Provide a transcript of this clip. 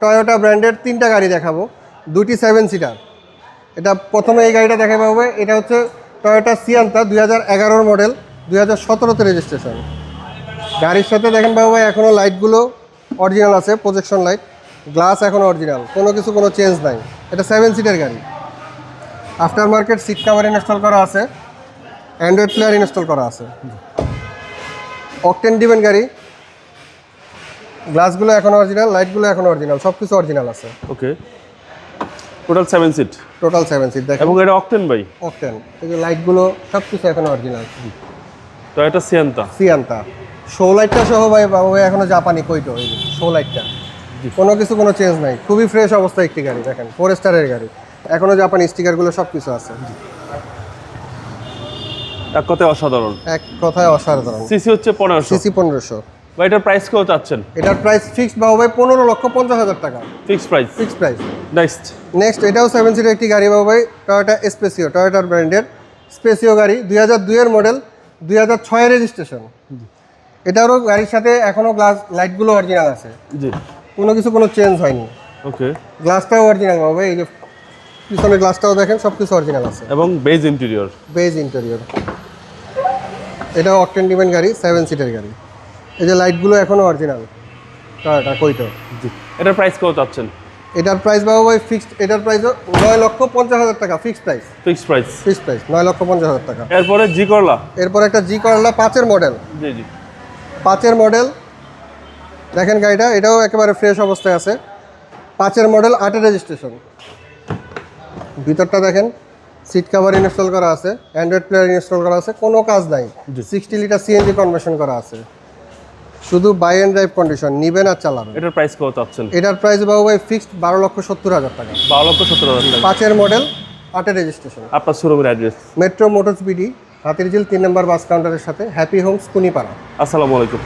Toyota ব্র্যান্ডের 3টা গাড়ি দেখাবো, 2টি 7 সিটার। এটা প্রথমে এই গাড়িটা দেখাবো হবে, এটা হচ্ছে টয়োটা সিয়ান্তা 2011 মডেল, 2017তে রেজিস্ট্রেশন। গাড়ির সাথে দেখেন বাবু ভাই এখনও লাইটগুলো অরিজিনাল আছে, প্রজেকশন লাইট, গ্লাস এখনও অরিজিনাল, কোনো চেঞ্জ নাই। এটা 7 সিটার গাড়ি। After market seat cover install করা আছে, অ্যান্ড্রয়েড প্লেয়ার ইনস্টল করা আছে। অকটেন ডিভেন গাড়ি, গ্লাসগুলো এখন অরিজিনাল, লাইটগুলো এখন অরিজিনাল, সব কিছু অরিজিনাল আছে। ওকে, টোটাল 7 সিট। টোটাল 7 সিট দেখেন। এবং এটা অকটেন ভাই? অকটেন। এই যে লাইটগুলো সব কিছু এখন অরিজিনাল। টয়োটা সিয়ান্তা শো লাইটটা সহ ভাই বাবু ভাই এখনো জাপানি কইটো, এই যে শো লাইটটা কোনো চেঞ্জ নাই, খুবই ফ্রেশ অবস্থা একটি গাড়ি। দেখেন 4 স্টারের গাড়ি, এখনো জাপানি স্টিকারগুলো সব কিছু আছে। এক কথায় অসাধারণ। এক কথায় অসাধারণ। সিসি হচ্ছে 1500। সিসি 1500। ভাই এটার প্রাইস কত চাচ্ছেন? এটার প্রাইস ফিক্সড বাবু ভাই 15,50,000 টাকা। Fixed price? Fixed price. Next এটাও 7 সিটার একটি গাড়ি বাবু ভাই, টয়োটা স্পেসিও, টয়োটার ব্র্যান্ডের স্পেসিও গাড়ি, 2002 এর মডেল, 2006 এর রেজিস্ট্রেশন। এটারও গাড়ির সাথে এখনো গ্লাস লাইটগুলো অরিজিনাল আছে, জি, কোনো চেঞ্জ হয়নি। ওকে, গ্লাসটাও অরিজিনাল বাবু ভাই, এই যে পিছনের গ্লাসটাও দেখেন, সব কিছু অরিজিনাল আছে। এবং বেজ ইন্টেরিয়র। এটাও অকটেন ডিভেন গাড়ি, 7 সিটার গাড়ি। এই যে লাইটগুলো এখনো অরিজিনাল, টয়োটা কইটো। জি, এটার প্রাইস কত চাচ্ছেন? এটার প্রাইস বাবু ভাই ফিক্সড, এটার প্রাইস 9,50,000 টাকা। ফিক্সড প্রাইস 9,50,000 টাকা। এরপরে জি করলা। এরপর একটা জি করলা 5 মডেল। জি 5 মডেল দেখেন গাড়িটা, এটাও একেবারে ফ্রেশ অবস্থায় আছে। 5 মডেল, 8 রেজিস্ট্রেশন। ভিতরটা দেখেন, সিট কাভার ইনস্টল করা আছে, অ্যান্ড্রয়েড প্লেয়ার ইনস্টল করা আছে, কোনো কাজ নাই। 60 লিটার সিএনজি কনভার্সন করা আছে, শুধু বাই অ্যান্ড ড্রাইভ কন্ডিশন, নিবেন আর চালাবেন। এটার প্রাইস কত চাচ্ছেন? এটার প্রাইস বাবু ভাই ফিক্সড 12,70,000 টাকা। 12,70,000 টাকা। 5 মডেল, 8 রেজিস্ট্রেশন। আপনার শোরুমের address? Metro motors BD, Hatirjheel 3 নম্বর বাস কাউন্টারের সাথে, হ্যাপি হোমস, কুনিপাড়া। আসসালামু আলাইকুম।